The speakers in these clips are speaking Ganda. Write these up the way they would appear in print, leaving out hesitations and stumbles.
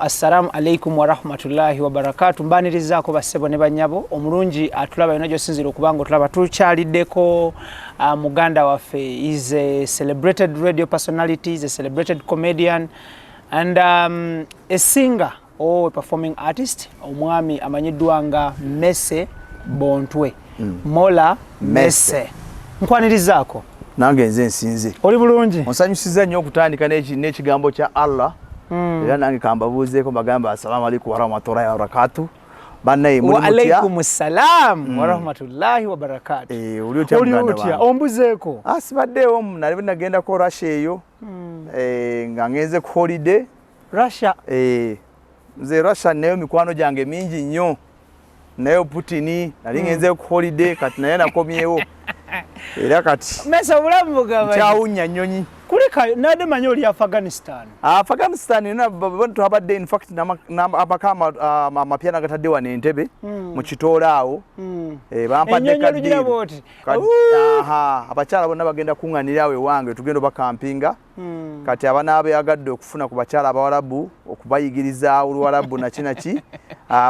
Assalamu alaikum wa rahmatullahi wa barakatuh. Mbanirizaako bassebo ne banyabo omulungi atulaba ino gyosinzira okuba nga otulaba tukyaliddeko muganda waffe is a celebrated radio personality, is a celebrated comedian and a singer or a performing artist. Omwami amanyiddwa nga Messe Bontwe. Mola Messe. Nkwanirizaako. Nange nze nsinze. Oli bulungi? Onsanyusiza nnyo okutandika n'ekigambo kya Allah. Era nange kambabuuzeeko bagamba assalamu alaikum wa rahmatullahi wa barakatuh. Bannaye muli mutya? Wa alaikum assalam wa rahmatullahi wa barakatuh. Oli otya muganda wange? Ombuzeeko? Sibaddeewo nali nagendako Russia eyo. Nga ngenze ku holiday. Russia? Nze Russia nayo mikwano gyange mingi nnyo. Nayo Putin nali ngenze ku holiday kati naye nakomyewo. Era kati Messe obulamu bugaba. Kyawunya nnyonyi. Kulika nade manyi oli Afghanistan. Afghanistan ina bantu habadde in fact abakama amapya nagatadde wano Entebbe mu kitoola awo. Bampadde kaddi. Abakyala bonna bagenda kuŋŋaanira awo ewange tugenda bakampinga. Kati abana abayagadde okufuna ku bakyala abawalabu okubayigiriza Oluwalabu nakinaki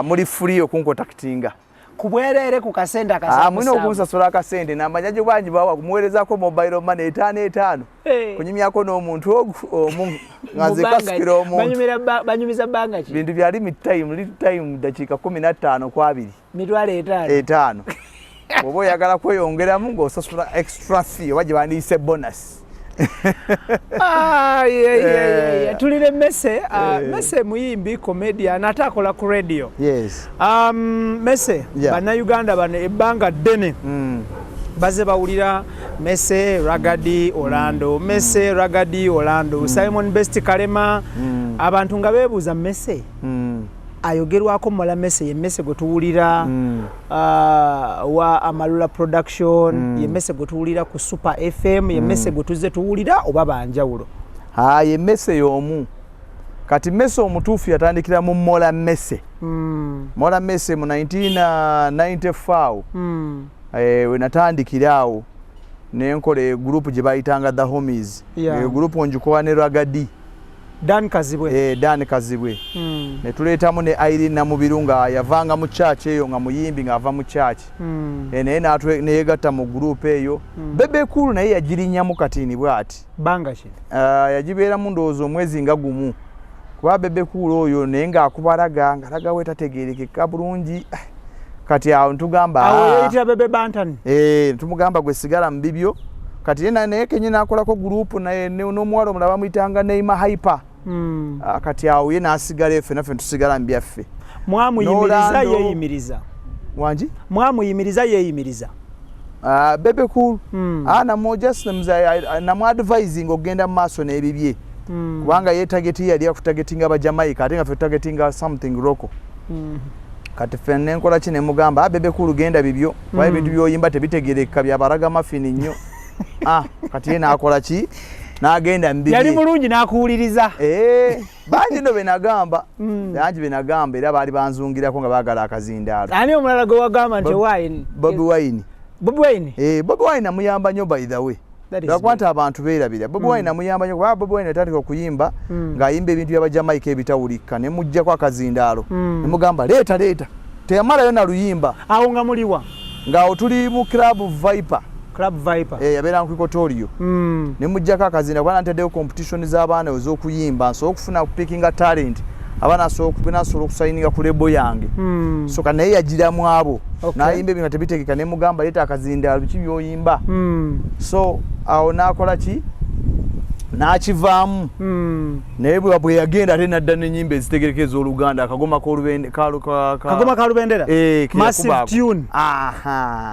muli free okunkontactinga. Kubwerere ku kasente akasaba. Mwino okunsasula akasente n'amanyaje bwanji bawa kumuweerezako mobile money 5 kunyumyako n'omuntu omu ngaze kasikira omuntu banyumiza banga ki bintu bya limit time dakika 15 kwa 2 mitwalo 5 obo oyagala kweyongeramu ng'osasula extra fee waje bandiyise bonus. Tulire Messe Messe muyimbi comedian atakola ku radio. Yes. Messe Bannayuganda bano ebbanga ddene baze bawulira Messe Ragadi Orlando, Messe Ragadi Orlando, Simon Best Kalema, abantu nga beebuuza Messe ayogerwako Mola Messe ye Messe gwe tuwulira wa Amalula Production, ye Messe gwe tuwulira ku Super FM, ye Messe gwe tuzze tuwulira oba banjawulo? Ye Messe y'omu. Kati Messe omutuufu yatandikira mu Mola Messe. Mola Messe mu 1994 we natandikira awo nenkola group gye bayitanga The Homies. Group onjikowa ne Ragadi. Dan Kazibwe. Dan Kazibwe. Ne tuleetamu ne Irene Namubirunga yavanga mu church eyo nga muyimbi nga ava mu church. Naye neyegatta mu group eyo. Bebe Cool naye yagirinyamu katini bwati. Banga ki? Yagibeeramu ndowooza omwezi nga gumu. Kuba Bebe Cool oyo naye ng'akubalaga ngalaga we tategeerekeka bulungi. Kati awo ntugamba awo yayitira Bebe Bantan. Tumugamba gwe sigala mu bibyo. Kati yena naye kenyina akolako group naye n'omuwala omulala bamuyitanga Neymar Hyper. Kati awo ye n'asigala ffe naffe tusigala mu byaffe. Mwamuyimiriza yeeyimiriza. Wangi? Mwamuyimiriza yeeyimiriza. Bebe Cool. Namuja namu-advising okugenda mu maaso n'ebibye. Kubanga ye targeti yali akutagetinga aba Jamaica ate nga ffe tutagetinga something local. Kati ffe nenkola ki ne mugamba Bebe Cool genda bibyo kuba ebintu byoyimba tebitegerekeka byabaraga mafini nnyo. Kati ye n'akola ki n'agenda mbibye. Yali mulungi n'akuwuliriza. Bangi no benagamba. Bangi benagamba era baali banzungirako nga baagala akazindaalo. Ani omulala gwe wagamba nti Wine? Bobi Wine. Bobi Wine? Bobi Wine amuyamba nnyo by the way. Gakwata abantu beerabira. Bobi Wine amuyamba nnyo kuba Bobi Wine yatandika okuyimba ng'ayimba ebintu by'aba Jamaica ebitawulika ne muggyako akazindaalo. Ne mugamba leeta. Teyamalayo na luyimba. Awo nga muliwa? Ng'awo tuli mu Club Viper. Club Viper. Yabeera ku Equatorio. Ne muggyako akazinda kuba ntaddeyo competition z'abaana ez'okuyimba nsobola okufuna pickinga talent. Abaana nasobola okusayininga ku lebo yange. Soka naye yagiramu abo. N'ayimba ebintu tebitegeka ne mugamba leeta akazindaalo biki byoyimba. So awo n'akola ki? N'akivaamu. Naye bwe yagenda ate n'adda n'ennyimba ezitegerekeza Oluganda akagoma kalubendera. Massive tune.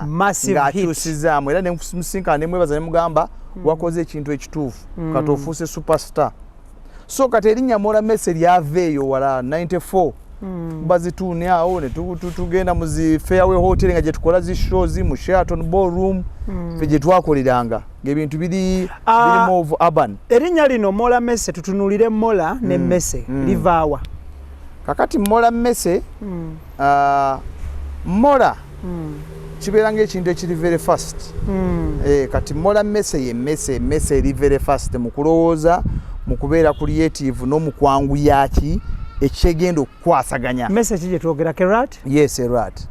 Massive hit. Ng'akyusizaamu era ne musinkana ne mwebaza ne mugamba wakoze ekintu ekituufu kati ofuuse superstar. So kati erinnya Mola Messe lyava eyo wala 94 bazituune awo ne tugenda mu zi Fairway Hotel nga gye tukola zi shows mu Sheraton Ballroom fe gye twakoleranga ng'ebintu biri of urban. Erinnya lino Mola Messe tutunulire Mola ne Messe livaawa? Kakati Mola Messe Mola kibeera ng'ekintu ekiri very fast. Kati Mola Messe ye Messe eri very fast mu kulowooza mu kubeera creative n'omukwangu yaki ekyegenda okukwasaganya. Message gye twogera ke rat? Yes, a rat.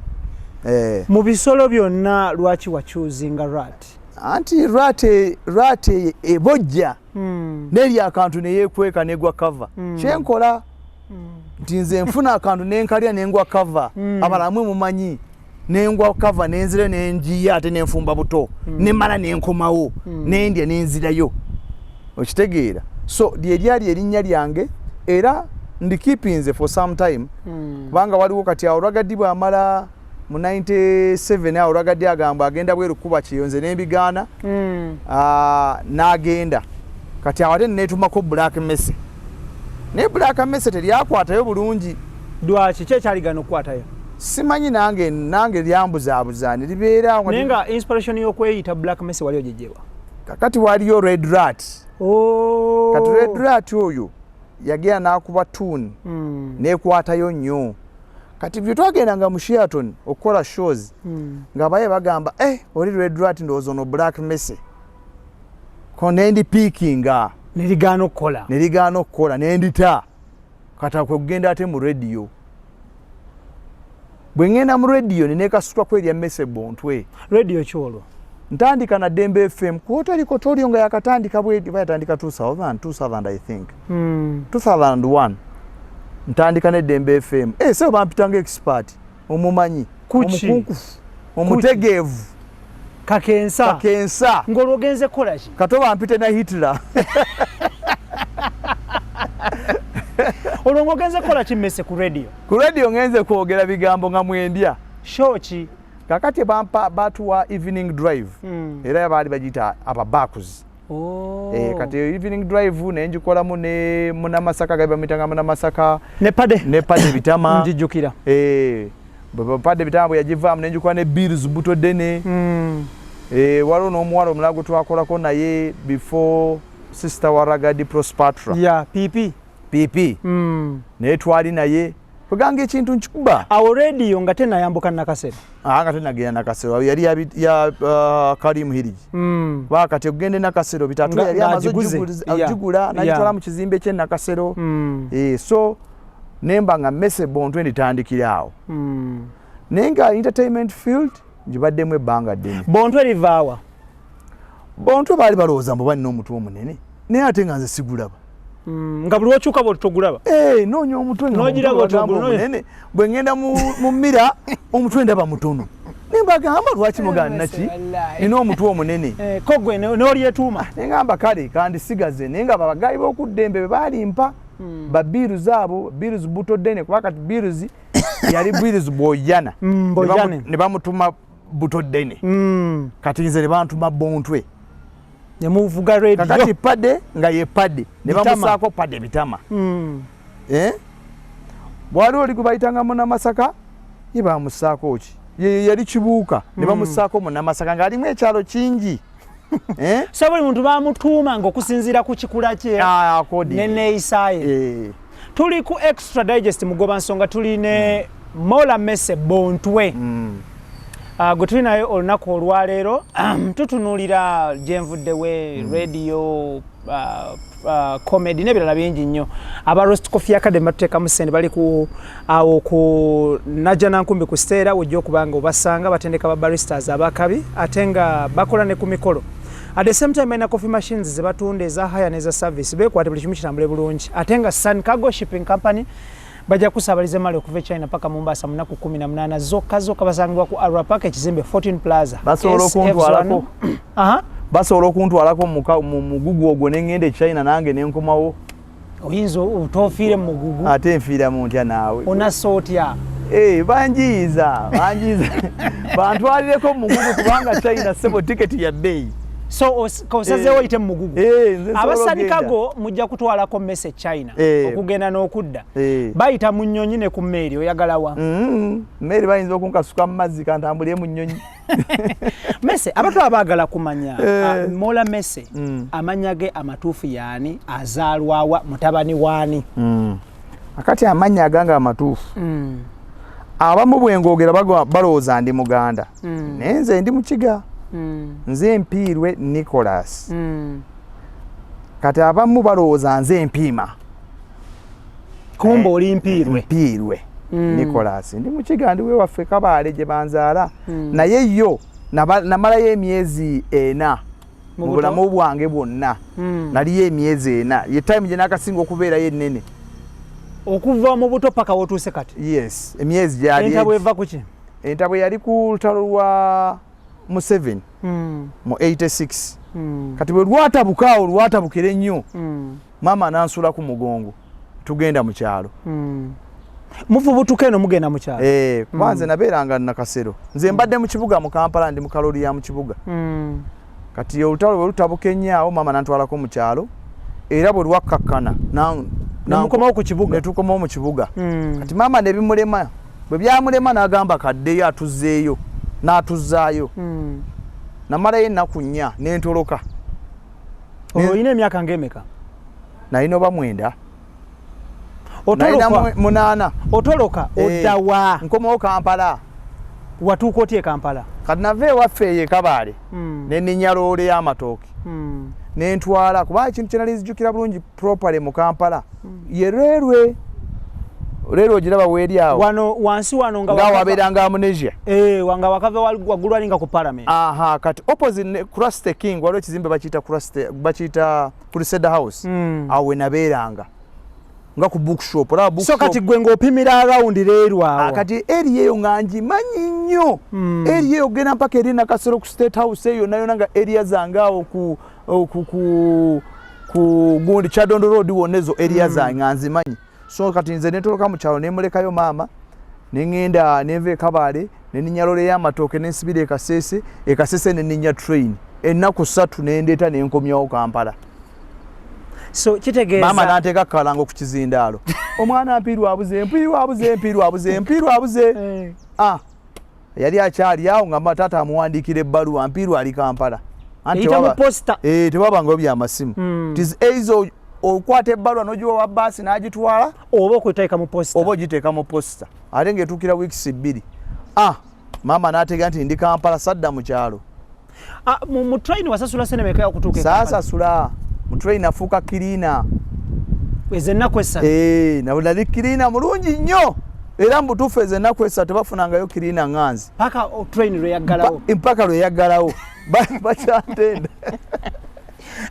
Mu bisolo byonna lwaki wachuzinga rat? Anti rat ebojja nerya akantu neyekweka negwa cover. Kyenkola nti nze nfuna akantu nenkalya nengwa cover. Abalamwe mumanyi nengwa cover nenzire nenjiya ate nenfumba buto nemala nenkomawo nendya nenzirayo. Okitegeera. So lyali erinnya lyange era ndi keepinze for some time. Banga waliwo kati awo Ragadi bwamala mu 97 awo Ragadi agamba agenda bweru kuba kiyonze n'ebigaana n'agenda kati awo ate netumako Black Messi ne Black Messi teryakwatayo bulungi. Dwaki kyekyaligaana okukwatayo? Simanyi nange lyambuzaabuzaani libeera nenga inspiration y'okweyita Black Messi wali ojejewa kakati waliyo Red Rat. Kati Red Rat oyo yagenda n'akuba tune nekwatayo nnyo. Kati bwe twagendanga mu Sheraton okukola shows nga baye bagamba oli Red Rat ndowooza ono Black Messi ko nendi peakinga nerigaana okukola nendita kati okugenda ate mu radio. Bwe ngenda mu radio nenekasutwa kweri Messi Bontwe radio kyolo ntandika na Dembe FM kwotali kotorio nga yakatandika bwedi bayatandika 2000 I think 2001 ntandika ne Dembe FM sebo bampitanga expert omumanyi omukunkufu omutegeevu kakensa ngologenze kola ki kato bampite na Hitler olongogenze kola ki Messi ku radio ngenze kwogera bigambo nga mwendya show ki kakati bampa batuwa evening drive era baali bagita ababakus. Kati evening drive nenjikolamu ne Munamasaka gaba mitanga Munamasaka ne pade bitama njijukira pade bitama yajivaamu nenjikola ne Bills buto dene waliwo n'omuwala omulago twakolako naye before sister wa Ragadi Prospatra PP naye twali naye kuganga ekintu nkikuba awo radio nga tenayambuka nakasero nga tenagenda nakasero yali ya Karim Hiriji wakati ogende nakasero bitatu yali amazo jugula najitola mu kizimbe kye nakasero so nemba nga Messi Bontwe nditandikira awo nenga entertainment field njibaddemu ebbanga ddene. Bontwe livaawa Bontwe baali balowooza mbu balina omutwe omunene naye ate nga nze sigulaba nga buli okyuka bwe togulaba noonya omutwe munene bwe ngenda mu mmira omutwe ndaba mutono nembagamba lwaki muganda ki nina omutwe omunene kogwe n'olyetuuma nengamba kale kandisigaze naye nga babagayi b'okuddembe be baalimpa babiruzi abo Bills buto ddene kuba kati Bills yali Bills Boyana ne bamutuma buto ddene kati nze ne bantuma Bontwe nemuvuga radio kakati pade nga ye pade ne bamusaako pade bitama bwali oli kubayitanga Munamasaka ye bamusaako ki yali kibuuka ne bamusaako Munamasaka nga alimu ekyalo kingi so buli muntu bamutuuma ng'okusinziira ku kikula kye neneeyisaaye tuli ku Extra Digest mugoba nsonga tuli ne Mola Messi Bontwe gwe tuli naye olunaku olwaleero tutunuulira gyenvuddewe radio comedy n'ebirala bingi nnyo. Aba Roast Coffee Academy batuteekamu ssente bali awo ku Najjanankumbi ku Steera wojja okuba nga obasanga batendeka ba baristas abakabi ate nga bakola ne ku mikolo. At the same time, coffee machines ze batunda eza hire neza service bekwate buli kimu kitambule bulungi ate nga Sun Cargo Shipping Company bajja kusabaliza mali okuva China paka Mombasa munaku 18 zokka basangibwa ku Arua Park ekizimbe 14 Plaza basobola okuntwalako mu mugugu ogwo nengende China nange nenkomawo oyinza otofiire mu mugugu ate nfiira mu ntya naawe onasootya banjiiza bantwalireko mu mugugu kubanga China sebo tiketi ya bei so kosazewo oyite mu mugugu abasandikago mujja kutwalako Messi China okugenda n'okudda bayita mu nnyonyi ne ku mmeeri oyagalawa mmeeri bayinza okunkasuka mu mazzi kantambulire mu nnyonyi Messi abantu abaagala kumanya Mola Messi amanya ge amatuufu yaani azaalwawa mutabani waani akati amanya aganga amatuufu abamu bwengogera balowooza ndi Muganda nenze ndi Mukiga nze Mpiirwe Nicholas kati abamu balowooza nze Mpiima kumbe oli Mpiirwe Nicholas ndi mukigandi we waffe Kabaale gye banzaala naye yo namalayo emyezi 4 mu bulamu bwange bwonna naliyo emyezi 4 ye time gye nakasinga okubeerayo ennene okuva mu buto paka wotuuse kati. Yes, emyezi gyali entabwe eva kuki entabwe yali ku lutalo lwa Museveni mu 86 kati bwe lwatabukaawo lwatabukira ennyo maama nansula ku mugongo tugenda mu kyalo muvubutuka eno mugenda mu kyalo kwanze nabeeranga Nakasero nze mbadde mu kibuga mu Kampala ndi mu kaloli ya mu kibuga kati olutalo bwe lutabuka ennyo maama nantwalako mu kyalo era bwe lwakkakkana namukomawo ku kibuga netukomawo mu kibuga kati maama ne bimulema bwe byamulema n'agamba kaddeyo atuzzeeyo n'atuzzaayo namalayo ennaku 4 n'entoloka. Olina emyaka ng'emeka? Nalina oba 9. Otoloka 8. Otoloka oddawa nkomawo Kampala. Watuuka otya e Kampala? Kati nava ewaffe ye Kabaale ne nninya loole y'amatooke n'entwala kuba ekintu kye nali nzijjukira bulungi properly mu Kampala ye Railway ogiraba weeri awo wano wansi wano nga wabeeranga Amnesia wanga wakava waggulu alinga ku Parliament. Kati opposite Crusty King waliwo ekizimbe bakiyita Crusader House awo we nabeeranga nga ku bookshop olaba bookshop. So kati gwe ng'opimira around leero awo kati area eyo nga ngimanyi nnyo area eyo ogenda mpaka eri Nakasero ku State House eyo nayo nga area zange awo ku gundi Kyadondo Road wonna ezo area zange nga nzimanyi. So kati nze netoloka mu kyalo ne mulekayo maama ne ngenda neva e Kabaale ne nninya loole y'amatooke ne nsibira e Kasese ne nninya train ennaku 3 ne ndeeta ne nkomyawo Kampala. So kitegeeza maama n'anteeka kalango ku kizindaalo omwana Mpiirwa abuze yali akyali awo nga taata amuwandiikira ebbaluwa Mpiirwa ali Kampala tewabanga byamasimu tiz okwata ebbaluwa n'ogiwa wa bbaasi n'agitwala oba okugiteeka mu posta ate ng'etuukira weeks 2 maama n'ateega nti ndi Kampala sadda mu kyalo. Mu train wasasula sente meka okutuuka saasasula mu train afuuka kiriina ezo ennaku 3 nali kiriina mulungi nnyo era mbutuufu ezo ennaku 3 tebafunangayo kiriina ŋŋanzi paka train lwe yaggalawo bakyantenda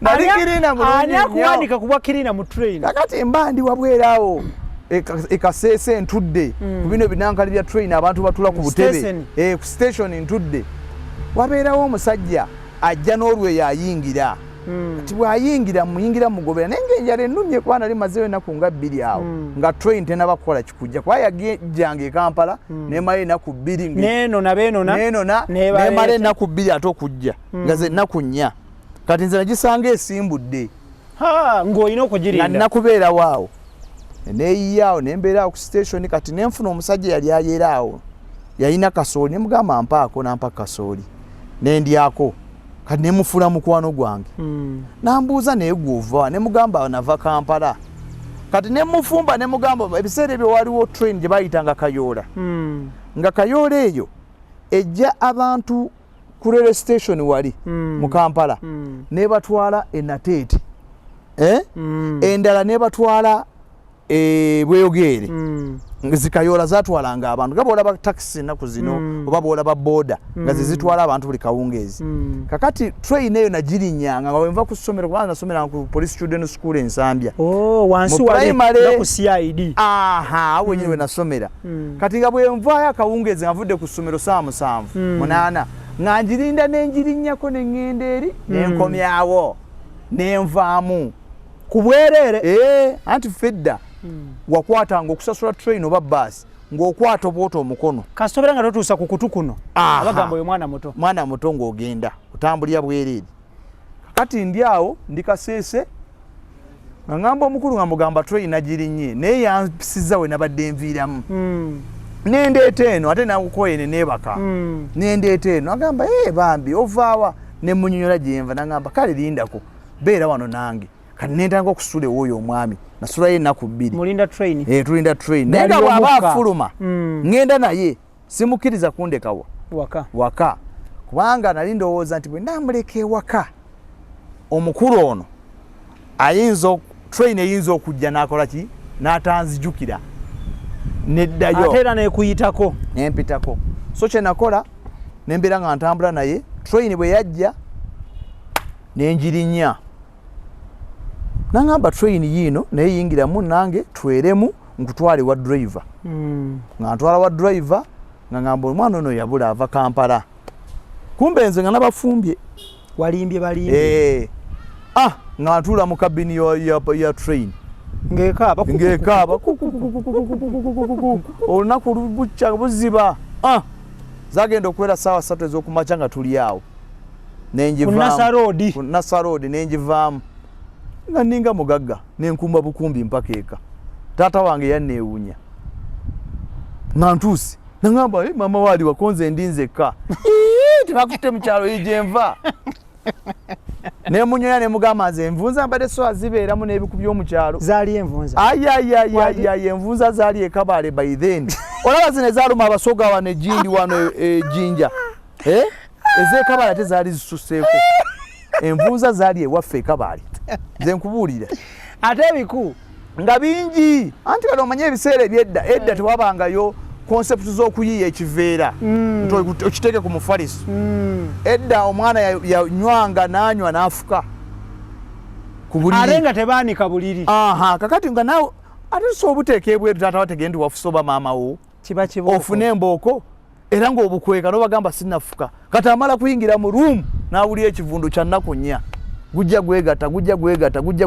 nali kiriina mulungi nnyo akuwanika kubwa kiriina mu train kakati mba ndi wabweraawo e Kasese ntudde ku bino binankali bya train abantu batula ku butebe ku station ntudde wabeerawo omusajja ajja n'olweyo ayingira kati bw'ayingira muyingira mugobera naye ng'enjala ennumye kuba nali mazeeyo ennaku nga 2 awo nga train tenaba kukola kikujja kuba yagejjanga e Kampala nemala ennaku 2 neenona nemala ennaku 2 ate okujja nga ze ennaku 4 kati nze nagisanga esimbudde ng'olina okugirinda nga nnakubeerawo awo neeyiyaawo nembeeraawo ku station kati nenfuna omusajja yali ayeeraawo yalina kasooli nemugamba mpaako nampa kasooli nendyako kati nemufuula mukwano gwange nambuuza naye gwova nemugamba nava Kampala kati nemufumba nemugamba ebiseera ebyo waliwo train gye bayitanga Kayoola nga Kayoola eyo ejja abantu ku railway station wali mu Kampala nebatwala e Nateete endala nebatwala Bweyogeere zikayoola zatwalanga abantu nga bwolaba taxi ennaku zino oba bwolaba boda nga zitwala abantu buli kawungeezi kakati train eyo nagirinyanga nga wenva ku ssomero kubanga nasomera ku Police Student School Ensambya wansi wali ku CID awo nyine we nasomera kati nga bwenvaayo akawungeezi nga nvudde ku ssomero 7:8 nga ngirinda nengirinnyako neŋŋenda eri nenkomyawo nenvaamu ku bwereere anti fedda wakwatanga okusasula train oba bus ng'okwata oboota omukono kasobera nga totuusa ku kutu kuno abagamba oyo mwana muto ng'ogenda otambulira bwereere kakati ndi awo ndi Kasese nga ŋŋamba omukulu nga mugamba train nagirinnye naye yampisiza we nabadde nviiramu nendeeta eno ate nakukoyene neebaka nendeeta eno agamba bambi ovaawa nemunyonyola gyenva nagamba kale lindako beera wano nange kati nentanga okusula ewooyo omwami nasulayo ennaku 2 mulinda train tulinda train naye nga bw'aba afuluma ŋŋenda naye simukkiriza kundeka waka kubanga nali ndowooza nti bwe ndamuleka ewaka omukulu ono train eyinza okujja n'akola ki n'atanzijukira neddayo ate era nekuyitako nempitako so kye nakola nembeera nga ntambula naye train bwe yajja nenjirinya nangamba train yiino naye yingiramu nange tweremu nkutwale wa driver nga ntwala wa driver nga ngamba omwana ono yabula ava Kampala kumbe nze nga nabafumbye balimbye nga ntuula mu kabini ya train ngekaaba olunaku lubucya buziba zagenda okubeera ssaawa 3 ez'okumakya nga tuli awo nenjivaamu Nasa Road nenjivaamu nga ninga mugagga nenkumba bukumbi mpaka eka taata wange yanneewuunya nga ntuuse nangamba mama waali wakonze ndinzekka tebakutte mu kyalo gyenva nemunyoya nemugamba nze envunza mbadde so azibeeramu n'ebiku by'omukyalo zaali envunza envunza zaali ekabaale by then olaba zino ezaaluma abasoga wano ejindi wano ejinja ez'ekabaale ate zaali zisusseeko envunza zaali ewaffe ekabaale nze nkubuulira ate ebiku nga bingi anti kale omanye ebiseera edda tewabangayo concept z'okuyiiya ekiveera nti okiteeke ku mufaliso edda omwana yanywanga n'anywa n'afuka ku buliri ate nga tebaanika buliri kakati nga nawe ate tusobola obuteeka ebweru taata wategende wafusa oba maama wo ofune embooko era ng'obukweka n'obagamba sinnafuka kati amala kuyingira mu ruumu n'awulira ekivundu kya nnaku 4 gujja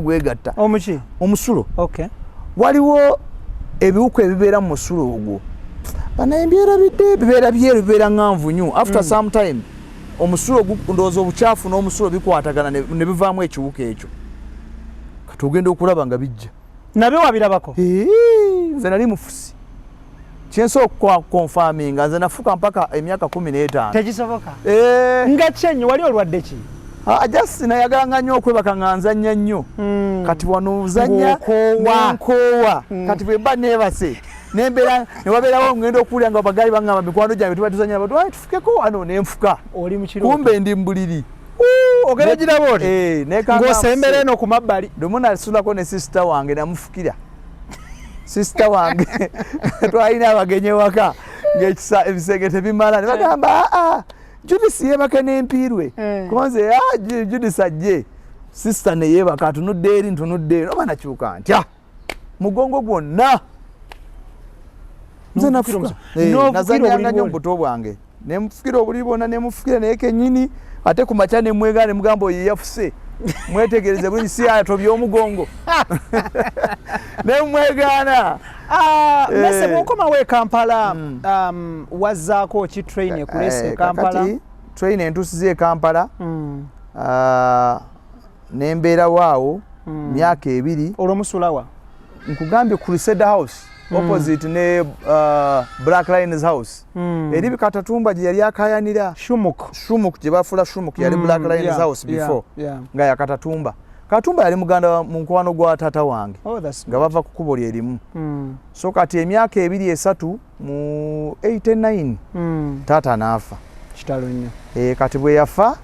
gwegatta omuki omusulo waliwo ebiwuku ebibeera mu musulo ogwo banaye bibeera byeru bibeera nganvu nnyo after some time omusulo ndowooza obukyafu n'omusulo bikwatagana ne bivaamu ekiwuka ekyo kati ogenda okulaba nga bijja nabyo wabirabako nze nali mufusi kyensobola okukonfaminga nze nafuka mpaka emyaka 15 tekisoboka nga kyenyo wali olwadde ki ajasi nayagalanga nnyo okwebaka nga nzanya nnyo kati wano nzanya nenkoowa kati bwe mba neebase nembeera newabeerawo ngenda okuwulira nga bagali bangamba mikwano gyange tuba tuzanya batu tufukeko wano nenfuka kumbe ndi mbuliri ogenda giraba oti ng'osembera eno ku mabbali lumu nasulako ne sisita wange namufukira sisita wange twalina abagenyi ewaka ngaebisenge tebimala ne bagamba Judisi yebake n'empiirwe kubanze Judisi ajje sisita ne yeebaka atunudde eri ntunudde oba nakyuka ntya mugongo gwonna nze nafuka nazanyanga nnyo mu buto bwange nemufukira obuli bwonna nemufukira naye kennyini ate ku makya nemwegaana nemugamba oyo yafuse mwetegereze bulungi si atobya omugongo nemwegaana mese bwokomawo e Kampala wazzaako ki train ekulese e Kampala kakati train entuusiza e Kampala nembeerawo awo myaka 2 olwomusulawa nkugambye Crusader House opposite ne Black Lions House eri Bikatatumba gye yali akayanira Shumuk gye bafuula Shumuk yali Black Lions House before nga yakatatumba Katumba yali muganda mu nkwano gwa taata wange nga bava ku kkubo lye limu so kati emyaka 2-3 mu 89 taata n'afa kitalo nnyo kati bwe yafa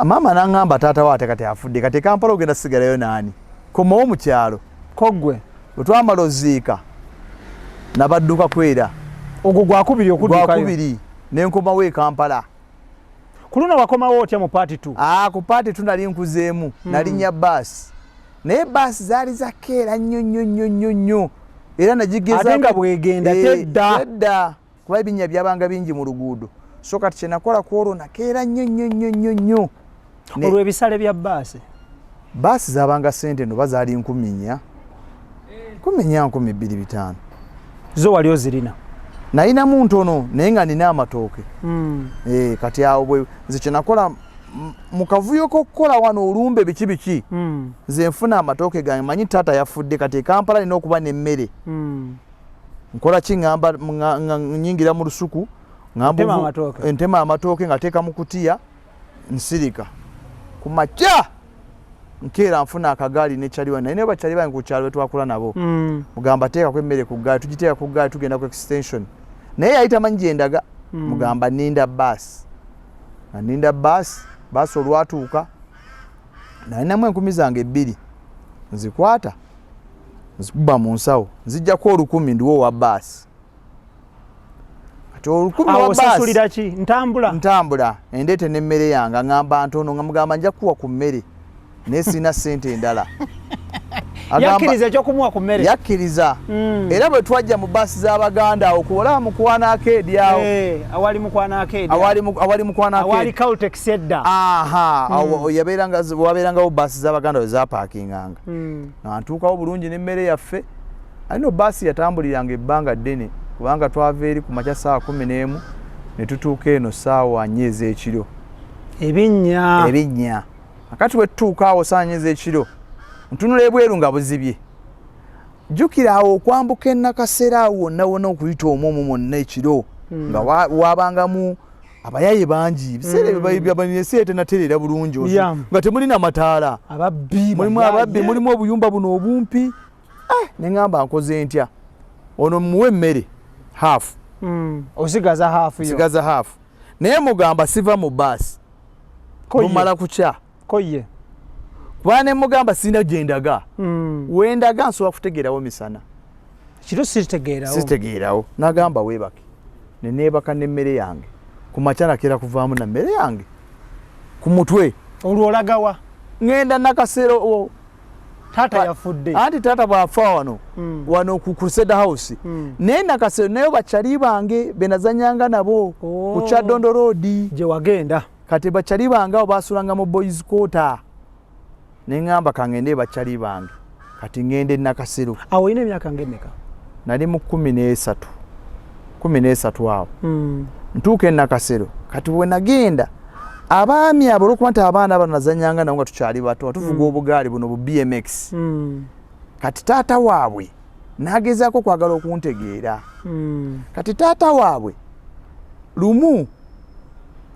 maama n'aŋŋamba taata waate kati afudde kati Kampala ogenda sigalayo naani komawo mu kyalo koggwe bwe twamala oziika nabadduka kwera ogwo gwakubiri okuddukayo nenkomawo e Kampala kuluna wakomawo otya mu paati 2 ku paati 2 nali nkuzeemu nalinnya baasi naye baasi zaali zakeera nnyo era nagigeza ate nga bwegenda tedda kuba ebinnya byabanga bingi mu luguudo so kati kyenakola ku olwo nakeera nnyo olwo ebisale bya baasi zabanga sente no bazaali 10,000 22,500 zo wali ozirina nalinamu ntono naye nga nina amatooke kati awo nze kyenakola mu kavuyo k'okukola wano olumbe biki nze nfuna amatooke gange manyi taata yafudde kati e Kampala nina okuba n'emmere nkola ki ngamba nyingira mu lusuku ntema amatooke ngateeka mu kutiya nsirika ku makya nkeera nfuna akagaali nekyaliwa naye bakyali bange ku kyalo twakula nabo mugamba teekako emmere ku ggaali tugiteeka ku ggaali tugenda ku extension naye yali tamanyi gyendaga mugamba ninda baasi baasi olwatuuka nalinamu 10,000 zange 2 nzikwata nzikuba mu nsawo nzijjako 1000 ndiwo wa baasi kati 1000 wa baasi ki ntambula endeete n'emmere yange ngamba ntono nga mugamba nja kuwa ku mmere naye sina ssente endala yakkiriza ekyokumuwa ku mmere yakkiriza era bwe twajja mu baasi z'Abaganda awo kuola Mukwana Arcade awo awali Mukwana Arcade awali Mukwana Arcade awali Caltex edda wabeerangawo baasi z'Abaganda we zapaakinganga nantuukawo bulungi n'emmere yaffe alino baasi yatambuliranga ebbanga ddene kubanga twava eri ku makya ssaawa 11 ne tutuuka eno ssaawa 4 ez'ekiro ebinnya akati bwe tutuuka awo ssaawa 4 ez'ekiro ntunula ebweru nga buzibye jjukira awo okwambuka ennakasera awo wonna wonna okuyita omwo mwonna ekiro nga wabangamu abayaye bangi biseera ensi tenatereera bulungi nga temulina mataala mulimu ababbi mulimu obuyumba buno obumpi ne ŋŋamba nkoze ntya ono muwe emmere haafu osigaza haafu naye mugamba siva mu baasi mumala kukya koye kuba ne mugamba sina gyendaga wendaga nsobola kutegeerawo misana kiro sitegeerawo nagamba weebake neneebaka n'emmere yange ku makya nakera kuvaamu na mmere yange ku mutwe olwo olagawa ŋŋenda nakasero taata yafudde anti taata bwafa wano ku Crusade House naye nakasero nayo bakyali bange benazanyanga nabo ku Kyadondo Road gye wagenda kati bakyali bange awo baasulanga mu Boys Quarter neŋŋamba kangende bakyali bange kati ŋŋende nakasero awo olina emyaka ng'emmeka nali mu 13 awo ntuuka e Nakasero kati bwe nagenda abaami abo olwokuba nti abaana bano nazanyanga nabo nga tukyali bato tuvuga obugaali buno bu BMX kati taata waabwe nagezaako kwagala okuntegeera kati taata waabwe lumu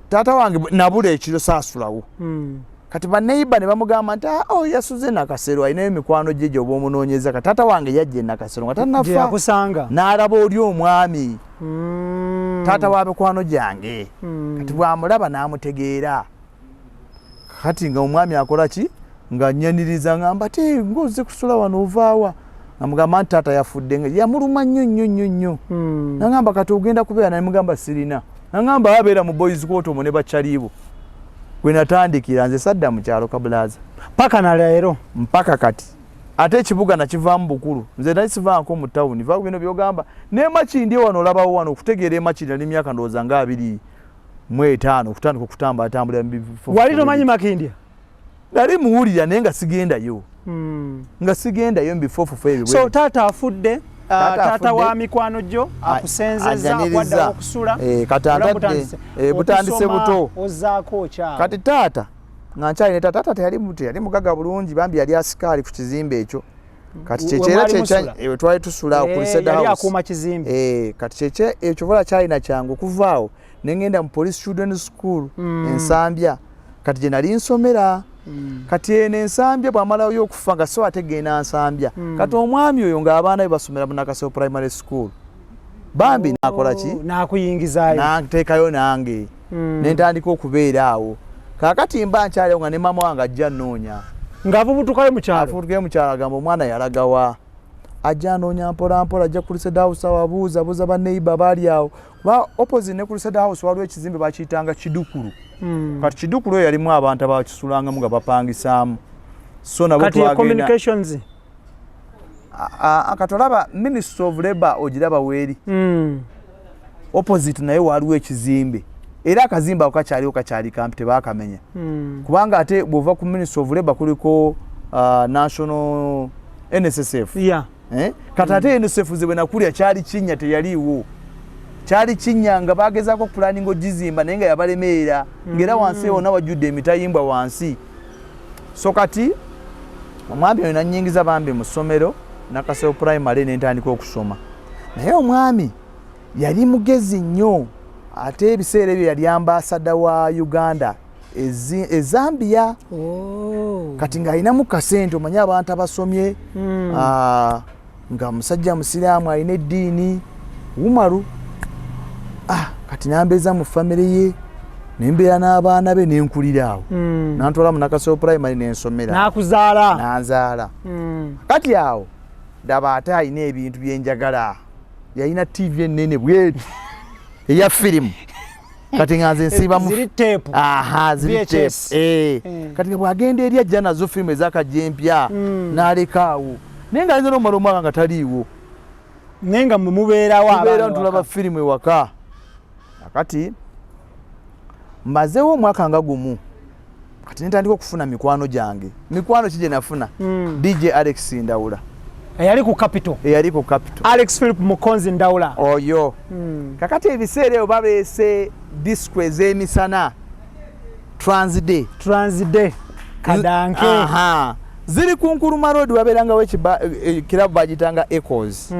taata wange nabula ekiro saasulawo kati baneiba ne bamugamba nti yasuze Nakasero alinayo mikwano gye gy'oba omunoonyeza kati taata wange yajja e Nakasero nga tannafa n'alaba oli omwami taata wa mikwano gyange kati bwamulaba n'amutegeera kati nga omwami akola ki nga nnyaniriza ngamba ti ng'ozze kusula wano ovaawa namugamba nti taata yafudde yamuluma nnyo nangamba kati ogenda kubeera namugamba sirina nangamba abeera mu Boys Quarter omwo ne bakyalibo gwe natandikira nze sadda mu kyalo Kabulaza paka na leero mpaka kati ate ekibuga nakivaamu bukulu nze nali sivaanko mu tawuni vaaku bino byogamba n'emakindi wano olabawo wano okutegeera emakindi nali myaka ndowooza nga 25 okutandika okutambulatambula wali tomanyi Makindya nali muwulira naye nga sigendayo mu bifofufu ebyo so taata afudde taata wa mikwano gyo akusenzeza akwaddawo okusula butandise buto ozzaako kyalo kati taata nga nkyalina taata yali mugaga bulungi bambi yali asikaali ku kizimbe ekyo kati kyekyera we twali tusula ku Crusade House kati kyekye ekyo vola kyalina kyangu okuvaawo ne ŋŋenda mu Police Children's School Ensambya kati gye nali nsomera kati eno Ensambya bw'amalayo okufa nga so ategenda Nsambya kati omwami oyo ng'abaana be basomera mu Nakasero Primary School bambi nakola ki n'akuyingizaayo nateekayo nange ne ntandika okubeera awo kaakati mba nkyaliwo nga ne maama wange ajja nnoonya ng'avubutukayo mu kyalo avubutukayo mu kyalo agamba omwana yalagawa ajja anoonya mpola mpola ajja ku Crusade House awabuuza baneiba baali awo kuba opposite ne Crusade House waliwo ekizimbe bakiyitanga Kidukulu kati Kidukulu eyo yalimu abantu abakisulangamu nga bapangisaamu so nabo twagenda kati olaba Ministry of Labour ogiraba weeri opposite naye waliwo ekizimbe era akazimbe ako kakyali kampi tebakamenya kubanga ate bw'ova ku Ministry of Labour kuliko National NSSF kati ate NSSF zibwe nakulya kyali kinnya teyaliiwo kyali kinnya nga bagezaako pulaninga ogizimba naye nga yabalemeera ng'era wansi wonna wajjudde emitayimbwa wansi so kati omwami oyo nannyingiza bambi mu ssomero Nakasero Primary ne ntandika okusoma naye omwami yali mugezi nnyo ate ebiseera ebyo yali ambasada wa Uganda e Zambia kati ng'alinamu kasente omanye abantu abasomye nga musajja musiraamu alina eddiini Umaru kati nambeeza mu famire ye nembeera n'abaana be nenkulira awo nantwala mu Nakasero Primary nensomera nakuzaala nanzaala kati awo daba ate alina ebintu byenjagala yalina TV enene bwetu eya firimu kati nga nze nsiba mu ziri tape ziri tape kati nga bwagenda eri ajja nazo firimu ezakajjempya n'alekaawo naye nga ayinza n'omala omwaka nga taliiwo naye nga mubeerawo tulaba firimu ewaka kati mbazeewo omwaka nga gumu kati nentandika okufuna mikwano gyange mikwano ki gye nafuna DJ Alex Ndawula eyali ku Capital Alex Philip Mukonzi Ndawula oyo kakati ebiseera ebyo babeese disco ez'emisana Transday kadanke ziri ku Nkuruma Road wabeerangawo ekirabu bagitanga Echoes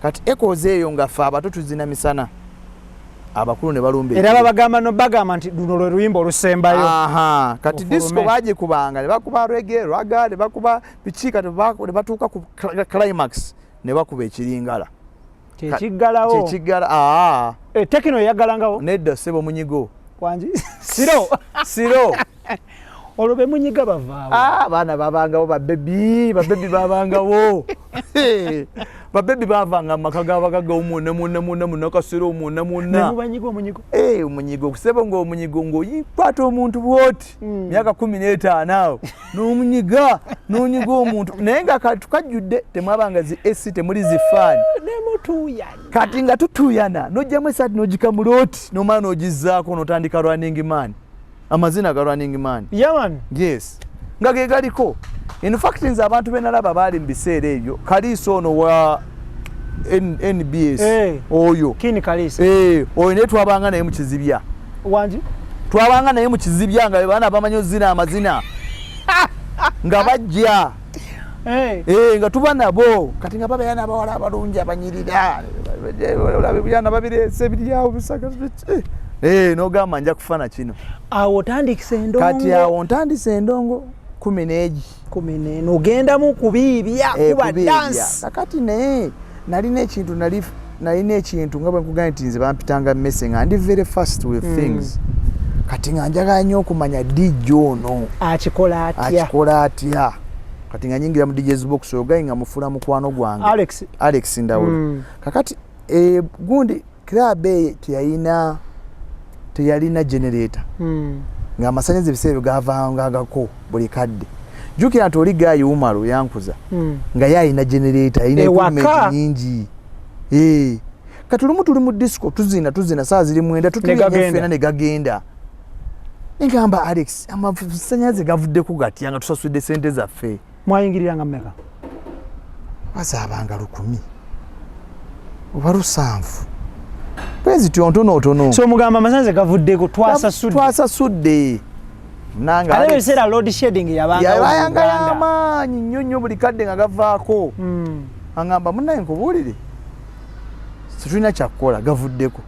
kati Echoes eyo nga ffe abato tuzina misana abakulu ne balumba era bagamba nti luno lwe luyimba olusembayo kati disco bagikubanga ne bakuba reggae raga ne bakuba bikiika ne batuuka ku climax ne bakuba ekiringala kyekiggalawo tekino yaggalangawo nedda sebo munyigo wangi siro olwo be munyiga bavaawo abaana babangawo babebi babangawo babebi bavanga amaka gabagaga omuna munakasiro omuna omunyigo kusebo ng'omunyigo ng'oyikwata omuntu bwoti myaka 15 awo n'onyiga omuntu naye nga tukajjudde temwabanga zi AC temuli zifaani kati nga tutuyana n'ojjamu esaati n'ogika mu looti n'omala n'ogizzaako n'otandika running man amazina ga running man yes nga ge galiko in fact nze abantu benalaba baali mu biseera ebyo Kaliisa ono wa NBS oyo Kini Kaliisa oyo naye twabanga naye mu kizibya wangi twabanga naye mu kizibya nga baana bamanyi ozina amazina nga bajja nga tuba nabo kati nga babeera n'abawala abalungi abanyirira olabyana babireese ebiryawo bisaka n'ogamba nja kufana kino awo otandikisa endongo kati awo ntandisa endongo 14 ogendamu kubiibya kuba dansi kakati naye nalina ekintu nga bwe nkugambye nti nze bampitanga mmese nga ndi very fast with things kati nga njagala nnyo okumanya DJ ono akikola atya kati nga nyingira mu DJ's box ogayi nga mufuula mukwano gwange Alex Ndawula kakati gundi club teyalina generator nga amasanyalaze ebiseera gavangagako buli kadde jukira nti oli Gayi Umaro yankuza nga yalina generator alina equipment nyingi kati olumu tuli mu disco tuzina saa ziri mwenda tutuyefena ne gagenda negamba Alex amasanyalaze gavuddeko gatya nga tusasudde sente zaffe mwayingiriranga mmeka bazaabanga 10 oba 7 Pezi tiontono so mugamba amasanze gavuddeko twasasudde nanga ale bisera load shedding yabanga amaanyi nnyo buli kadde nga gavaako angamba munaye nkubuulire situlina kyakukola gavuddeko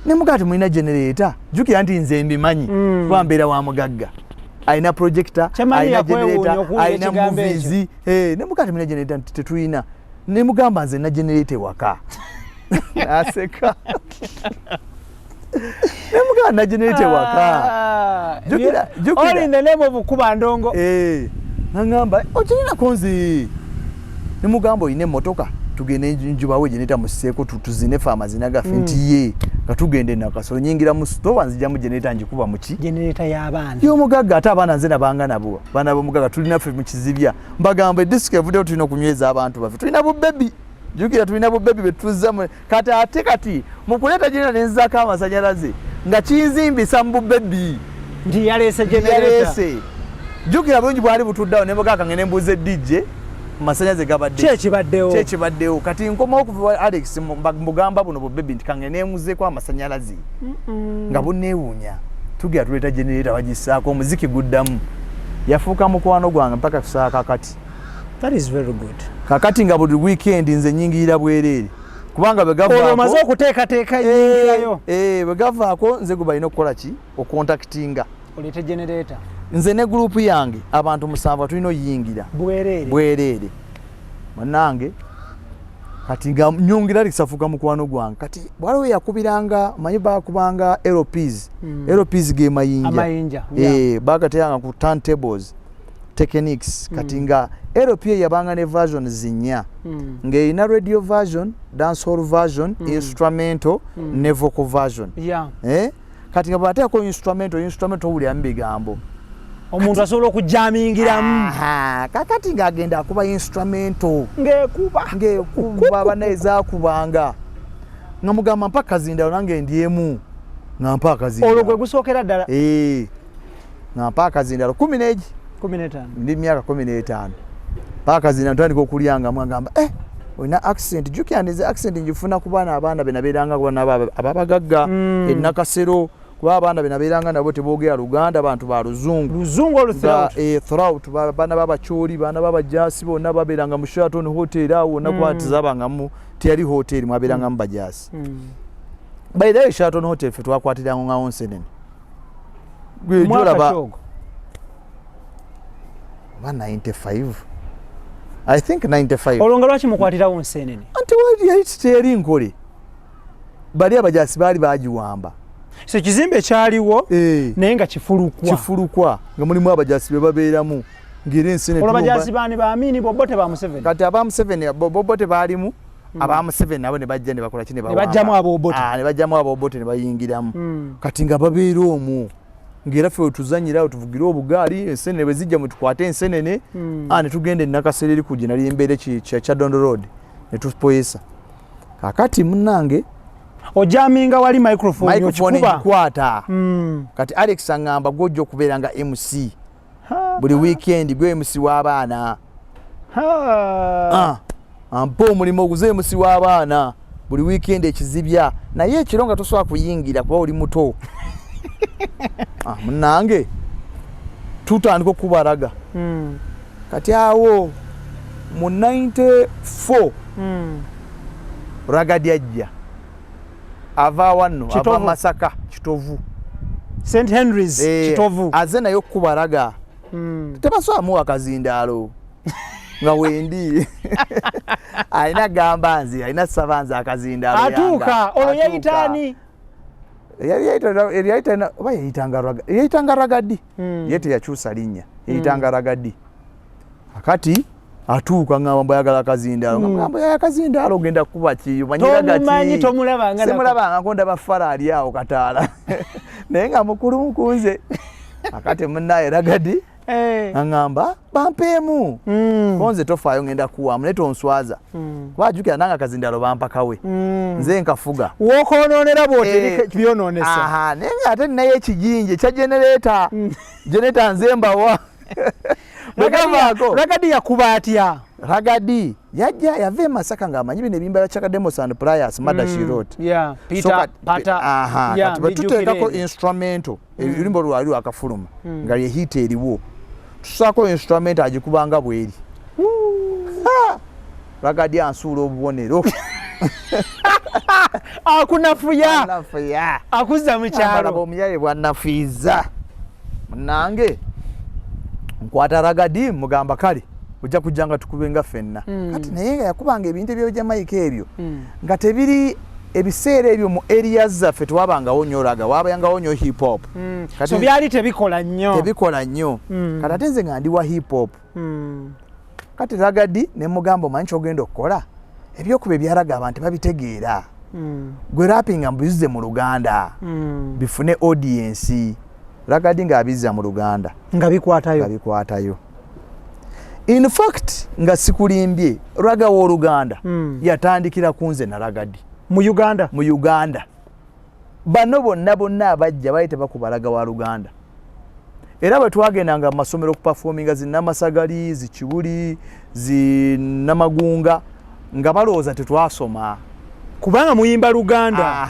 ne mugati mulina generator jukira nti nze mbimanyi twambeera wa mugagga alina projector alina generator alina movies ne mugati mulina generator tetulina ne mugamba nze na generator waka aseka nemuganda generator waka jukira all in the name of kuba ndongo nangamba okirina konzi nemugamba oyine motoka tugende njuba we generator museko tuzine fama zinaga fenti ye katugende nakasolo nyingira mu store nzija mu generator njikuba muki generator y'abaana yo mugaga ate abaana nze nabanga nabo bana bo mugaga tulina ffe mu kizibya mbagamba disco video tulina kunyweza abantu baffe tulina bu baby jukira tulina bu baby betuzza kati mukuleta jina nenzaka amasanyalaze nga kinzimbisa mu baby ndi yalese generator jukira bulungi bwali butuddawo ne mugaga ngene mbuze DJ masanyalaze gabadde kyekibaddewo kati nkoma okuva Alex mbugamba buno bu baby ntikangene muzeko amasanyalaze nga bunneewuunya tugira tuleta generator bagisaako omuziki guddamu yafuuka mukwano gwange mpaka kusaaka kati. That is very good. Kakati nga buli weekend nze nyingira bwerere kubanga begava ako mazo okuteekateeka nyingirayo begavaako nze gubalina okukola ki ocontactinga olete generator nze ne group yange abantu 7 tulina oyingira bwerere manange kati nga nyungira lisafuka mukwano gwange kati bwaliwo yakubiranga manyi bakubanga LPs LPs ge mayinja amayinja bagateanga ku turntables techniques kati nga LP yabanga ne version zinya ng'erina radio version, dancehall version, instrumental ne vocal version. Kati nga bw'ateekako instrumental owuliramu bigambo omuntu asobola okujamingiramu kakati ng'agenda akuba instrumental ng'ekuba banaezakubanga nga mugamba mpa akazindalo nange ndyemu nga mpa akazindalo olwo gwe gusookera ddala nga mpa akazindalo 15 ndi myaka 15 mpa akazindalo ntandika okulyanga mwagamba olina accent jukyandize accent njifuna ku baana abaana be nabeeranga ku baana ababagagga ennakasero kuba abaana be nabeeranga nabo teboogera Luganda abantu ba luzungu throughout baana babacyoli baana babajasi bonna babeeranga mu Sheraton hotel awo nakwati zabangamu teyali hotel mwabeeranga mu bajasi by the way Sheraton hotel fe twakwatiranga nga onsenene gwejolaba 95 I think 95 olonga lwaki mukwatirawo onsenene anti wali teyali nkole bali abajasi baali bagiwamba so kizimbe kyaliwo naye nga kifulukwa nga mulimu abajasi be babeeramu ngire ensenene abajasi baani baamini Bobote ba Museveni kati aba Museveni Bobote baalimu aba Museveni nabo ne bajja ne bakola kine ne bajjamu Bobote ne bajjamu Bobote ne bayingiramu kati nga babeera omwo ngera ffe tuzanyira tuvugira obugaali ensenene bwe zijja mu tukwate ensenene ne tugende nakasereri kujja nali embeere kya Dondo Road ne tupoyesa kakati munnange ojaminga wali microphone nkwata kati Alex angamba gojja okubeera nga MC buli weekend gwe MC w'abaana ampa omulimu oguze MC w'abaana buli weekend ekizibya naye ekiro nga tosobola kuyingira kuba oli muto munnange tutandika okubaraga kati awo mu 94 Ragadi ajja ava wano ava Masaka Kitovu St Henry's Kitovu aze nayo kubaraga tebasobola muwa akazindaalo nga wendi alina gamba nzi alina sabanza akazindaalo atuuka olwo yayitaani yayitanga Ragadi yete yakyusa linnya yayitanga Ragadi akati atuuka ngamba mbayagala akazindaalo ngamba ya akazindaalo genda kuba kiyo manyi tomulabanga simulabanga nkonda bafara ali awo kataala naye nga mukulu mukunze akati munnaye Ragadi ngamba bampeemu konze tofaayo ngenda kuwamu ne tonswaza kubajukira nanga akazindaalo bampakawe nze nkafuga wokoononera bwoteri byononesa naye nga ate ninaye ekijinje kya generator nze mbawa Ragadi yakuba atya Ragadi yajja yave Masaka ng'amanyi bino ebimba bya Chaka Demos and Pliers Mada she wrote Peter Pata kati batuteekako instrumental ebirimbo lwali lwakafuluma nga lye hit eriwo tusaako instrumental agikubanga bweri Ragadi ansuula obubonero akunafuya akuzza mu kyalo omuyaye bwannafiiza munnange nkwata Ragadi mugamba kale ojja kujjanga tukubenga ffenna kati naye nga yakubanga ebintu ebyo Jamaica ebyo nga tebiri ebiseera ebyo mu areas zaffe tewabangawo nnyo raga wabangawo nnyo hip hop so byali tebikola nnyo kati ate nze nga ndi wa hip hop kati Ragadi ne mugamba omanyi kyogenda okukola ebyokuba ebyaraga abantu babitegeera gwe rapping mbuzize mu Luganda bifune audience Ragadi nga abizza mu Luganda nga bikwatayo in fact nga sikulimbye raga wo Luganda yatandikira kunze na Ragadi mu Uganda bano bonna abajja bayite bakubalaga wa Luganda era bwe twagendanga mu masomero okuperforminga zinamasagali zikibuli zinamagunga nga balowooza tetwasoma kubanga muyimba Luganda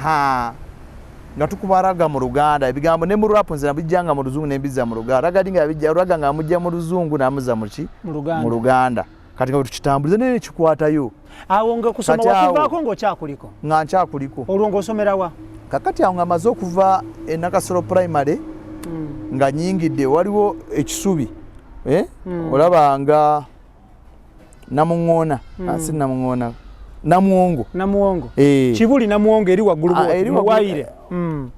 nga tukubaraga mu Luganda ebigambo ne mu rap nze nabijjanga mu Luzungu nembiza mu Luganda Ragadi nga abijja Raga nga amujja mu Luzungu namuza mu Luganda kati nga tukitambulize ne kikwatayo awo nga kusoma wakuvaako ng'okyakuliko nga nkyakuliko olwo ng'osomerawa kakati awo nga maze okuva e Nakasero primary nga nyingidde waliwo ekisubi olaba nga Namuŋŋoona asi Namuŋŋoona Namuwongo Kibuli Namuwongo eri waggulu waire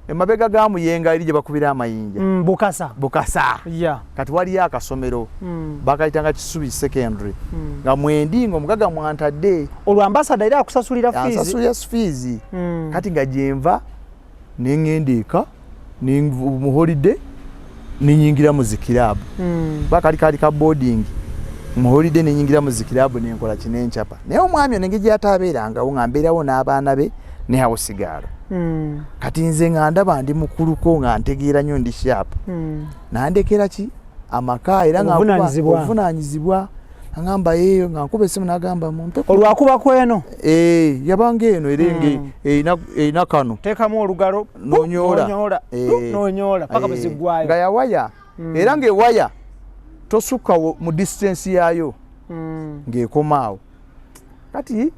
emabega ga Muyenga eri gye bakubira amayinja Bukasa kati waliyo akasomero bakayitanga Kisubi Secondary nga mwendingo mugaga mwantadde olwo ambassador era akusasulira fees kati nga jenva nengendeka mu holiday ninyingira mu zikirabu bakali ka boarding mu holiday ninyingira mu zikirabu nenkola kinenchapa naye omwami onenge gyatabeeranga ngamberawo n'abaana be ne hausigaro kati nze ngandaba ndi mukuluko nga ntegeera nnyo ndi sharp nandekera ki amaka era ngavunanyizibwa angamba yeyo nga nkuba esimu nagamba mumpe olwakuba kweno yabanga eno erenge ina kano tekamu olugalo nonyola paka bezigwayo nga yawaya era ng'ewaya tosukka mu distance yayo ng'ekomaawo kati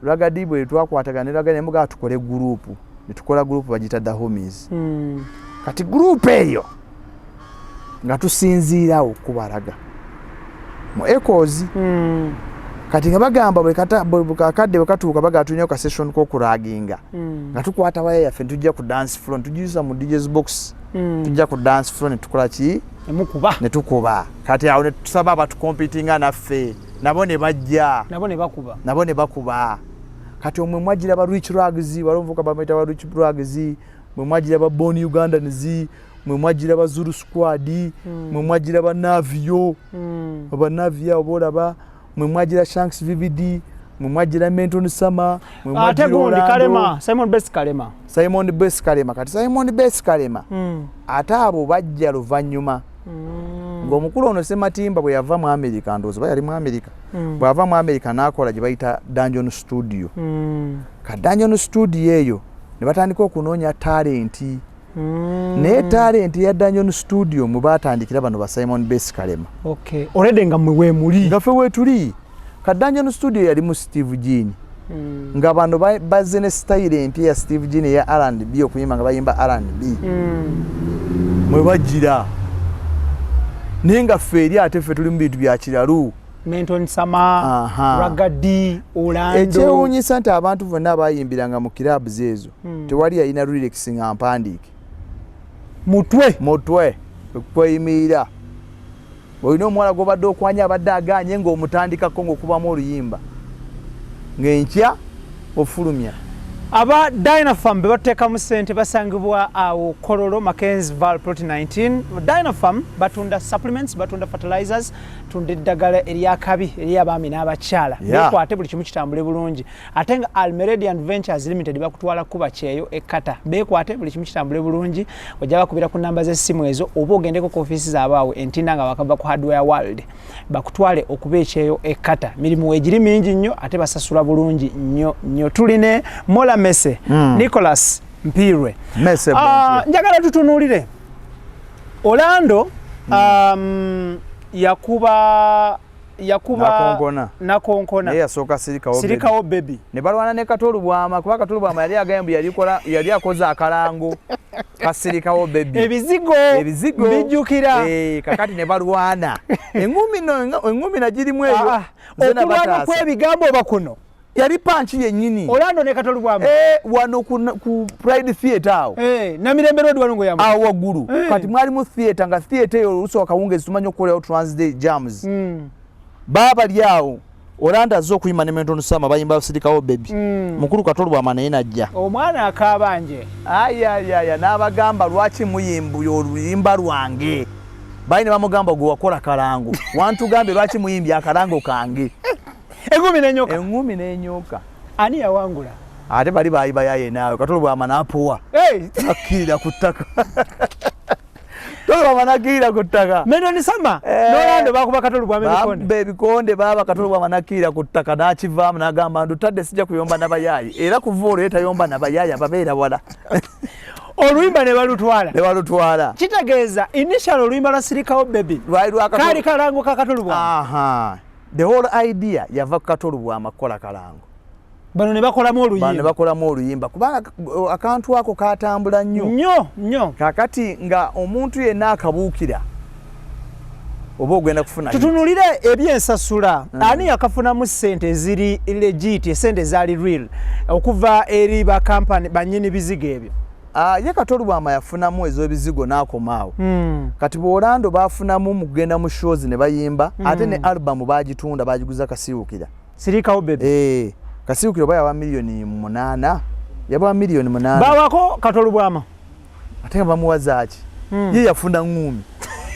Ragadi bwe twakwatagana Ragadi mbuga tukole group nitukola group bagita the homies kati group eyo nga tusinziirawo kubalaga mu echoes kati nga bagamba bwe katuuka bagatunya ka session ko kuraginga nga tukwata waya yaffe tujja ku dance floor tujisa mu DJ's box tujja ku dance floor ne tukola ki ne tukuba kati awo ne tusaba abatu competinga naffe nabo ne bajja nabo ne bakuba kati omwe mwagira ba Rich Rugs balonvuka bameta ba Rich Rugs mwe mwagira ba Born Uganda nizi mwe mwagira ba Zulu Squad mwe mwagira ba Navio obolaba mwe mwagira Shanks VVD mwe mwagira Menton Sama mwe mwagira Kalema Simon Best Kalema kati Simon Best Kalema atabo bajja luvanyuma ng'omukulu ono Sematimba bwe yava mu America ndozo bayali mu America bwava mu America nakola gye bayita Dungeon Studio ka Dungeon Studio eyo ne batandika okunoonya talent ne talent ya Dungeon Studio mu batandikira bano ba Simon Best Kalema already nga mwe muli nga fe wetuli ka Dungeon Studio yali mu Steve Jean nga bano bazze ne style empya ya Steve Jean ya R&B okuyimba nga bayimba R&B mwe bajira nenga feri ate fe tuli mu bintu bya kiralu Menton Sama Ragadi Orlando ekyewuunyisa nti abantu bonna abayimbiranga mu club zezo tewali yalina lyrics nga mpandike mutwe kweyimira olina omuwala gobadde okwanya abadde aganye ng'omutandikako ng'okubamu oluyimba ng'enkya ofulumya aba Dynafam bebateka mu sente basangibwa awo Kololo Mackenzie Val Plot 19 Dynafam batunda supplements batunda fertilizers tunda eddagala eryakabi ery'abaami n'abakyala bekwate buli kimu kitambule bulungi ate nga Almeridian Ventures Limited bakutwala kuba kyeyo ekkata bekwate buli kimu kitambule bulungi ojja bakubira ku namba z'essimu ezo oba ogendeko ku offices abaawe entinda nga bakava ku Hardware World bakutwale okuba ekyeyo ekkata mirimu egiri mingi nnyo ate basasula bulungi nnyo tuline Mola Mese Nicholas Mpirwe Mese njagala tutunuulire Orlando yakuba nakonkona yasooka sirikawo baby ne balwana ne Katolu Bwama kuba Katolu Bwama yali agamba yali akoze akalango kasirikawo baby ebizigo bijukira kakati ne balwana engumi najirimu eyo okulwana kw'ebigambo bakuno yali panchi yennyini Orlando ne Katolu Bwama wano ku Pride Theatre awo na Mirembe Road wano ngoyamu awo waggulu kati mwali mu theatre nga theatre eyo oluso akawungezi tumanyi okukolerawo Transday Jams baba lyawo Orlando azze okuyima ne Menton Sama bayimba sirikawo baby mukulu Katolu Bwama naye najja omwana akabanje ayayaya n'abagamba lwaki muyimbuye oluyimba lwange bayina bamugamba gwe wakola kalango wantugambe lwaki muyimbye akalango kange engumi n'enyoka ani yawangula ate bali bayiba yaye naawe Katolu Bwama n'apowa akkirira ku ttaka Katolu Bwama n'akkirira ku ttaka Menton Sama n'Orlando bakuba Katolu Bwama ebikonde baba Katolu Bwama n'akkirira ku ttaka n'akivaamu n'agamba ndutadde sijja kuyomba nabayaayi era kuva olwo yetayomba nabayaayi ababeera wala oluyimba ne balutwala kitegeeza initial oluyimba lwa sirikawo baby kaali kalango ka Katolu Bwama the whole idea yava Katolu Bwama kukola kalango bano ne bakolamu oluyimba kubanga akantu ako katambula nnyo kakati nga omuntu yenna akabuukira oba ogenda kufuna tutunulire ebyensasula ani yakafunamu ssente eziri legit essente zaali real okuva eri ba company banyini bizigo ebyo ye Katolubwama yafunamu ez'ebizigo n'akomaawo kati Orlando baafunamu mu kugenda mu shows ne bayimba ate ne album baagitunda baagiguza Kasiwukira Sirikawo Baby Kasiwukira oba yawa milioni 8 yabawa milioni 8 bawako Katolubwama ate nga bamuwaza ki ye yafuna ngumi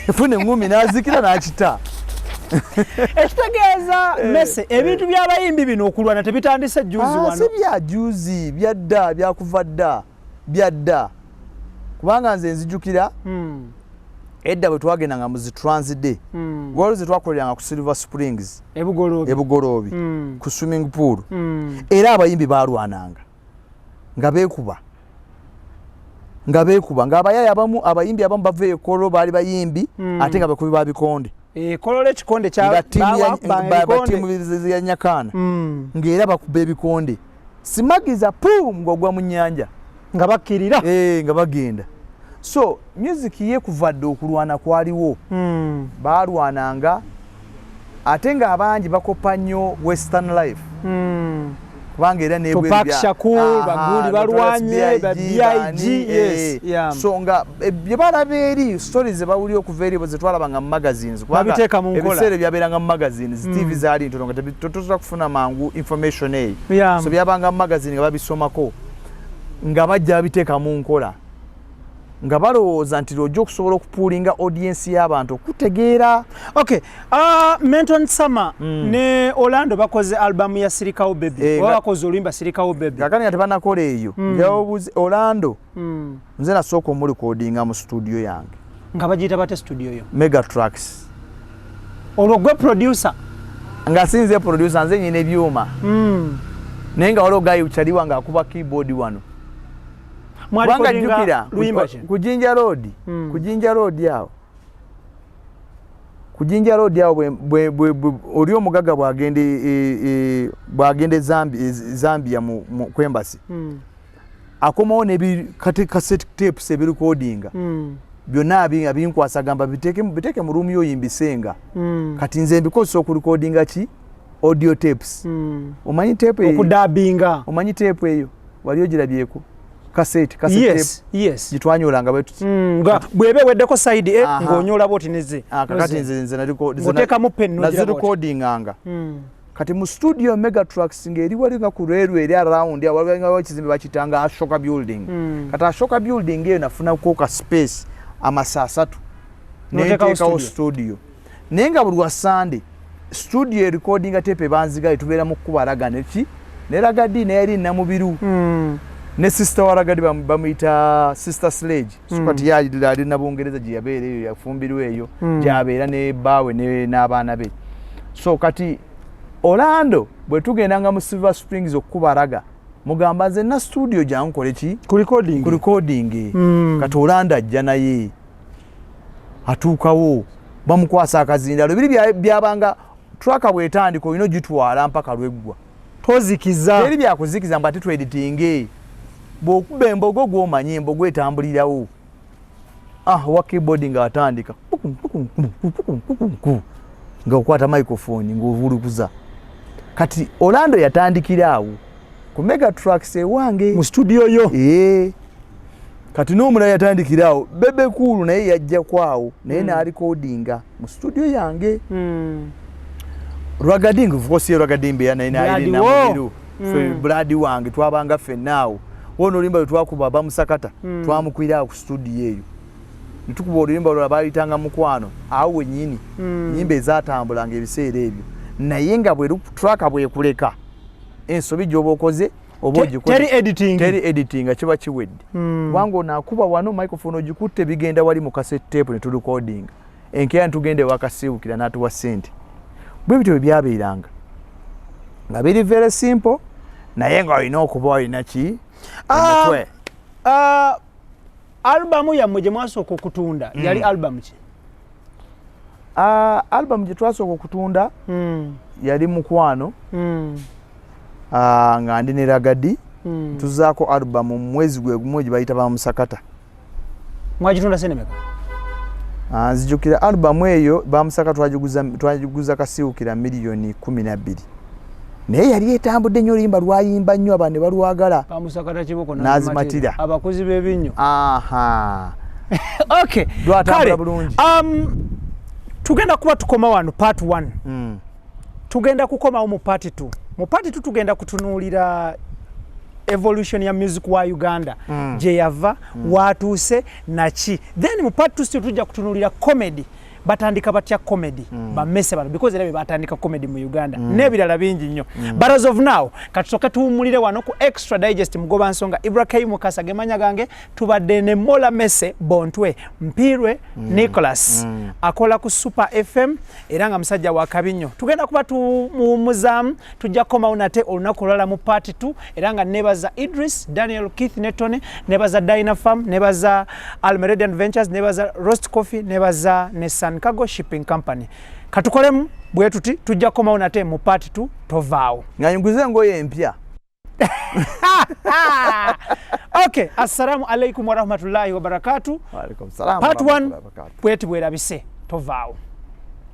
yafuna ngumi n'azikira n'akita ekitegeeza mese ebintu by'abayimbi bino okulwana tebitandise juzi wano si bya juzi byadda byakuva dda byadda kubanga nze nzijukira edda bwe twagendanga mu zi Transit waliwo ze twakoleranga ku Silver Springs ebugoloobi ku swimming pool era abayimbi baalwananga nga beekuba ng'abayaya abayimbi abamu bava ekolo baali bayimbi ate nga bakubi ba bikonde kolole ekikonde kyabatiimu ya Nyakaana ng'era bakuba ebikonde simagiza ng'ogwa mu nnyanja nga bakkirira nga bagenda so music ye kuva dda okulwana kwaliwo baalwananga ate ng'abangi bakopa nnyo western life kubanga era Tupac Shakur baguli balwanye ba BIG so nga bye balaba eri stories ze bawuli okuva eri ze twalabanga mu magazines kubanga ebiseera byaberanga mu magazines TV zaali ntono nga totuza kufuna mangu information so byabanga mu magazine nga babisomako nga bajja biteeka mu nkola nga balowooza nti lwojja okusobola okupuulinga audience y'abantu okutegeera. Okay, Menton Summer ne Orlando bakoze album ya Sirikawo Baby bakoze oluyimba Sirikawo Baby kakani ate banakola eyo njawobuzi Orlando nze nasooka omulikodinga mu studio yange nga bagiyita bate studio yo Mega Tracks olwo gwe producer nga sinze producer nze nyine ebyuma naye nga waliwo gayi uchaliwa nga akuba keyboard wano mwanga jukira kujinja road yawo oli omugaga bwagende Zambia mu kwembasi akomawo ne cassette tapes ebirecordinga byonna abinkwasa gamba biteke mu room yo yimbisenga kati nze mbikosa okurecordinga ki audio tapes omanyi tape okudabinga omanyi tape eyo wali ogirabyeko cassette yes gitwanyolanga bwetuti nga bwebe weddeko side ng'onyola boti neze kakati nze ngoteka mu pen nazo recordinganga kati mu studio Mega Tracks ngeri wali nga ku railway eri around ya wali nga kizimbe bakitanga Ashoka building kati Ashoka building eyo nafuna ko space amasaa 3 n'eteka studio nenga buli wa Sunday studio recording tape banziga itubera mu kubaraga neki neragadi ne yali namubiru ne sister waragadi bamuyita Sister Sledge sukati yali na Bungereza giyabere eyo yafumbirwe eyo gyabera ne bawe ne n'abaana be so kati Orlando bwe tugendanga mu Silver Springs okubaraga mugamba nze na studio jankole ki ku recording kati Orlando ajja naye atuukawo bamukwasa akazindalo biri byabanga tracker bwetandiko olina gitwala mpaka lweggwa tozikiza eri byakuzikiza mbati tu editing bw'okuba embogo gw'omanyi embogo etambulirawo wa keyboard nga atandika nga okwata microphone ng'ovulukuza kati Orlando yatandikira awo ku Mega Tracks ewange mu studio yo kati n'omulala yatandikira awo Bebe Cool naye yajja kwawo naye n'arecordinga mu studio yange Ragading of course Ragadimbe ya naye namubiru Brady wange twabanga ffenaawo wono olimba twakuba bamusakata twamukwira ku studio eyo nitukuba olimba olwabalitanga mukwano awo wenyini nyimbe ezatambulanga ebiseera ebyo naye nga bwe tracker bwekuleka ensobi gy'oba okoze teri editing kiba kiwedde kubanga onaakuba wano microphone ogikutte bigenda wali mu cassette tape ne turecording enkeera ntugende wakasiwukira n'atuwa ssente bwe bityo byabeeranga nga biri very simple naye nga olina okuba olina ki albamu yammwe gye mwasooka okutunda yali albamu ki albamu gye twasooka okutunda yali Mukwano nga ndi ne Ragadi tuzaako albamu mu mwezi gwe gumu gye bayita bamusakata mwagitunda sente meka Nzijukira album eyo bamusaka twajiguza kasiukira $12,000,000. Naye yali etambudde nnyo oluyimba lwayimba nnyo abantu ne balwagala. Bamusakata kiboko n'azimatira. Abakozi b'ebinnyo. Aha. Okay. Lwatambula bulungi. Tugenda kuba tukoma wano part 1. Tugenda kukomawo mu part 2. Mu part 2 tugenda kutunuulira evolution ya music wa Uganda. Je yava, watuuse, nachi. Then mu part 2 tujja kutunuulira comedy. Batandika batya comedy bamese bano because era batandika comedy mu Uganda nebirala bingi nnyo but as of now katusoka tuwumulire wano ku Extra Digest mugoba nsonga Ibrahim Mukasa gemanya gange tubadde ne Mola Mese Bontwe Mpirwe Nicholas akola ku Super FM era nga musajja wa kabinyo tugenda kuba tumuwumuzamu tujja koma unate olunaku olulala mu part 2 era nga nebaza Idris Daniel Keith Netone nebaza Dynafam nebaza Almeridian Ventures nebaza Roast Coffee nebaza Nessan Cargo Shipping Company. Katukolemu bwe tuti tujja koma unate mu part 2 tovaawo. Nganyuguze ngoye empya. Okay, assalamu alaikum wa rahmatullahi wa barakatuh. Wa alaikum salam. Part 1 bwe tibwerabise tovaawo.